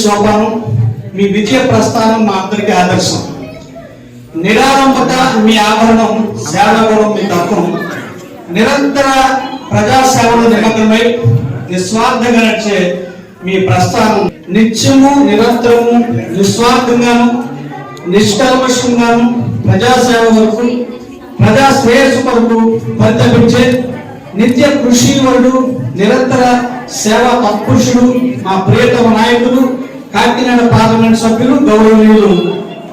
సోపానం, మీ విజయ ప్రస్థానం మా అందరికీ ఆదర్శం. నిరాడంబత మీ ఆభరణం, సేవగుణం మీ తత్వం. నిరంతర ప్రజాసేవలో నిమగ్నమై నిస్వార్థంగా నడిచే మీ ప్రస్థానం నిత్యము నిరంతరము నిస్వార్థంగాను నిష్కల్మషంగాను ప్రజాసేవ వరకు ప్రజా శ్రేయస్సు కొరకు పరితపించే నిత్య కృషివరుడు, నిరంతర సేవా తత్పురుషుడు, మా ప్రియతమ నాయకులు, కాకినాడ పార్లమెంట్ సభ్యులు, గౌరవనీయులు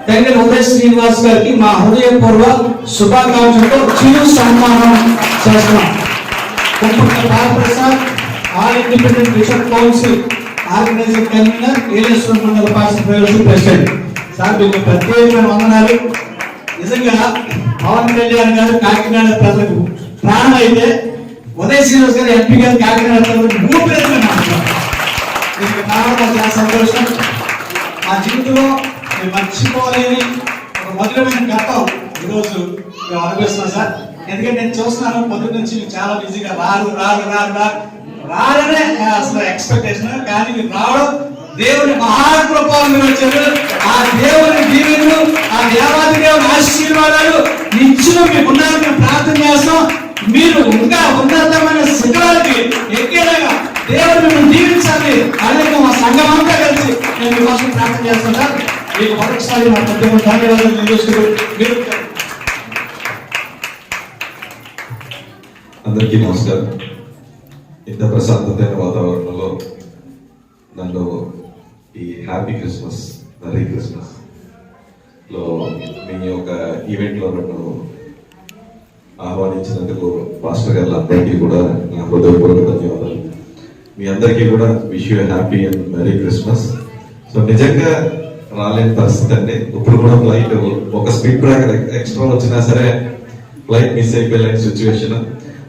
తంగెల ఉదయ శ్రీనివాస్ గారికి మా హృదయపూర్వ శుభాకాంక్షలతో చిరు సన్మానం చేస్తున్నాం. Prasad, all independent bishop council organising convener, Yeleswaram mandal party president sir, మీకు ప్రత్యేకమైన వందనాలు. నిజంగా పవన్ కళ్యాణ్ గారు కాకినాడ ప్రజలకు ప్రాణం అయితే, ఉదయ శ్రీనివాస్ గారు ఎంపీ గారు కాకినాడ ప్రజలకు భూపేదమే చాలా సంతోషం. మా జీవితంలో మర్చిపోలేని ఒక మధురమైన ఘట్టం ఈరోజు మేము అనుభవిస్తున్నాం సార్. ఎందుకంటే నేను చూస్తున్నాను పొద్దు నుంచి చాలా బిజీగా రారనే అసలు ఎక్స్పెక్టేషన్, కానీ మీరు రావడం దేవుని మహాకృపాలను వచ్చారు. ఆ దేవుని దీవెనలు, ఆ దేవాది దేవుని ఆశీర్వాదాలు నిత్యం మీకు ఉన్నారని మేము ప్రార్థన చేస్తాం. మీరు ఇంకా ఉన్నతమైన శిఖరాలకి ఎక్కేలాగా దేవుడు మిమ్మల్ని దీవించాలి అనేది మా సంఘం అంతా కలిసి నేను మీకోసం ప్రార్థన చేస్తున్నా. మీకు మరొకసారి మా ప్రత్యేక ధన్యవాదాలు తెలియజేస్తూ అందరికీ నమస్కారం. ఇంత ప్రశాంతమైన వాతావరణంలో నన్ను ఈ హ్యాపీ క్రిస్మస్, మెరీ క్రిస్మస్ లో మీ యొక్క ఈవెంట్లో నన్ను ఆహ్వానించినందుకు పాస్టర్ గారు అందరికీ కూడా నా హృదయపూర్వక ధన్యవాదాలు. మీ అందరికీ కూడా wish you happy and merry Christmas. So నిజంగా రాలేని పరిస్థితి అండి. ఇప్పుడు కూడా ఫ్లైట్ ఒక స్పీడ్ బ్రేకర్ ఎక్స్ట్రా వచ్చినా సరే ఫ్లైట్ మిస్ అయిపోయలేని సిచ్యువేషన్.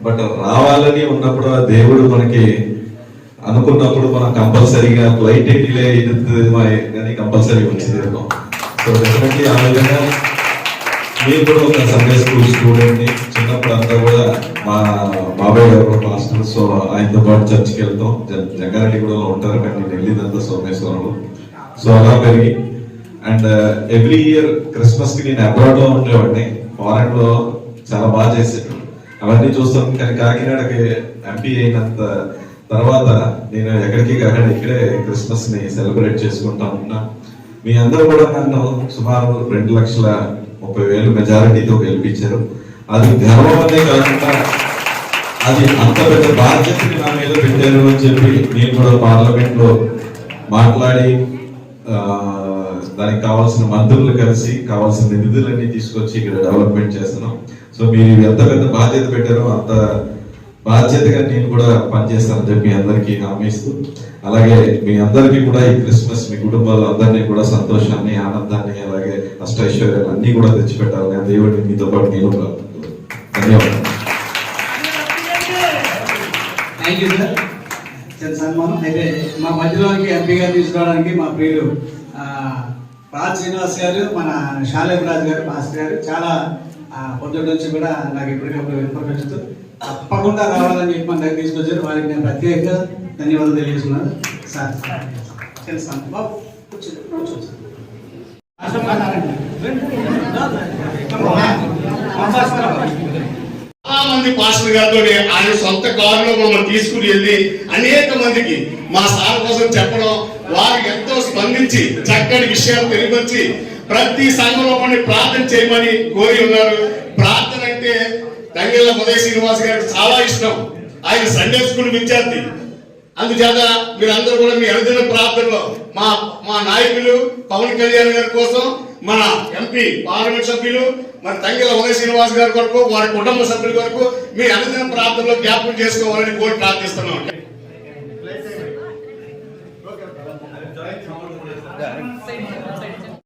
బట్ రావాలని ఉన్నప్పుడు ఆ దేవుడు మనకి అనుకున్నప్పుడు మనం కంపల్సరీగా ఫ్లైట్ డిలే కానీ కంపల్సరీ వచ్చింది. సో డెఫినెట్లీ ఆ విధంగా మీరు కూడా ఒక సండే స్కూల్ స్టూడెంట్ ని చిన్నప్పుడు అంతా కూడా మా బాబాయ్ గారు మాస్టర్, సో ఆయనతో పాటు చర్చికి వెళ్తాం. జంగారెడ్డిగూడలో ఉంటారు, కానీ నేను వెళ్ళిందంతా సోమేశ్వరంలో. సో అలా పెరిగి అండ్ ఎవ్రీ ఇయర్ క్రిస్మస్ కి నేను అబ్రాడ్ లో ఉండేవాడిని. ఫారెన్ లో చాలా బాగా చేసేటప్పుడు అవన్నీ చూస్తాం. కానీ కాకినాడకి ఎంపీ అయినంత తర్వాత నేను ఎక్కడికి కాకుండా ఇక్కడే క్రిస్మస్ ని సెలబ్రేట్ చేసుకుంటా ఉన్నా. మీ అందరూ కూడా నన్ను సుమారు 2,30,000 మెజారిటీతో గెలిపించారు. అది గర్వం అనే కాకుండా అది అంత పెద్ద బాధ్యతని నా మీద పెట్టారు అని చెప్పి నేను కూడా పార్లమెంట్ లో మాట్లాడి దానికి కావాల్సిన మంత్రులు కలిసి కావాల్సిన నిధులన్నీ తీసుకొచ్చి ఇక్కడ డెవలప్మెంట్ చేస్తున్నాం. సో మీరు ఎంత పెద్ద బాధ్యత పెట్టారో అంత బాధ్యతగా నేను కూడా పనిచేస్తానని చెప్పి మీ అందరికీ హామీ ఇస్తూ, అలాగే మీ అందరికీ కూడా ఈ క్రిస్మస్ మీ కుటుంబాలు అందరినీ కూడా సంతోషాన్ని, ఆనందాన్ని, అలాగే అష్టైశ్వర్యాలు అన్ని కూడా తెచ్చిపెట్టాలని దేవుడిని మీతో పాటు నేను ప్రార్థిస్తున్నాను. ధన్యవాదాలు. Thank you sir. సన్మానం అయితే మా మధ్యలోకి ఎంపీగా తీసుకోవడానికి మా ప్రియులు రాజ్ శ్రీనివాస్ గారు, మన షాలేం రాజు గారు, మాస్టర్ గారు చాలా పొద్దుటి నుంచి కూడా నాకు ఎప్పటికప్పుడు ఇన్ఫర్మేషన్ తప్పకుండా రావాలని చెప్పి మన దగ్గర తీసుకొచ్చారు. వారికి నేను ప్రత్యేకంగా ధన్యవాదాలు తెలియజేస్తున్నాను సార్. తెలుసు బాబు చాలా మంది పాస్టర్ గారితో ఆయన సొంత కారులో మమ్మల్ని తీసుకుని వెళ్ళి అనేక మందికి మా సార్ కోసం చెప్పడం, వారికి ఎంతో స్పందించి చక్కటి విషయాలు తెలియపరిచి ప్రతి సంఘంలో ప్రార్థన చేయమని కోరి ఉన్నారు. ప్రార్థన అంటే తంగెల ఉదయ శ్రీనివాస్ గారికి చాలా ఇష్టం. ఆయన సండే స్కూల్ విద్యార్థి. అందుచేత మీరందరూ కూడా మీ అనుదిన ప్రార్థనలో మా నాయకులు పవన్ కళ్యాణ్ గారి కోసం, మన ఎంపీ పార్లమెంట్ సభ్యులు మరి తంగెల ఉదయ శ్రీనివాస్ గారి కొరకు, వారి కుటుంబ సభ్యుల కొరకు మీ అనుదిన ప్రార్థనలో జ్ఞాపకం చేసుకోవాలని కోరి ప్రార్థిస్తున్నాం.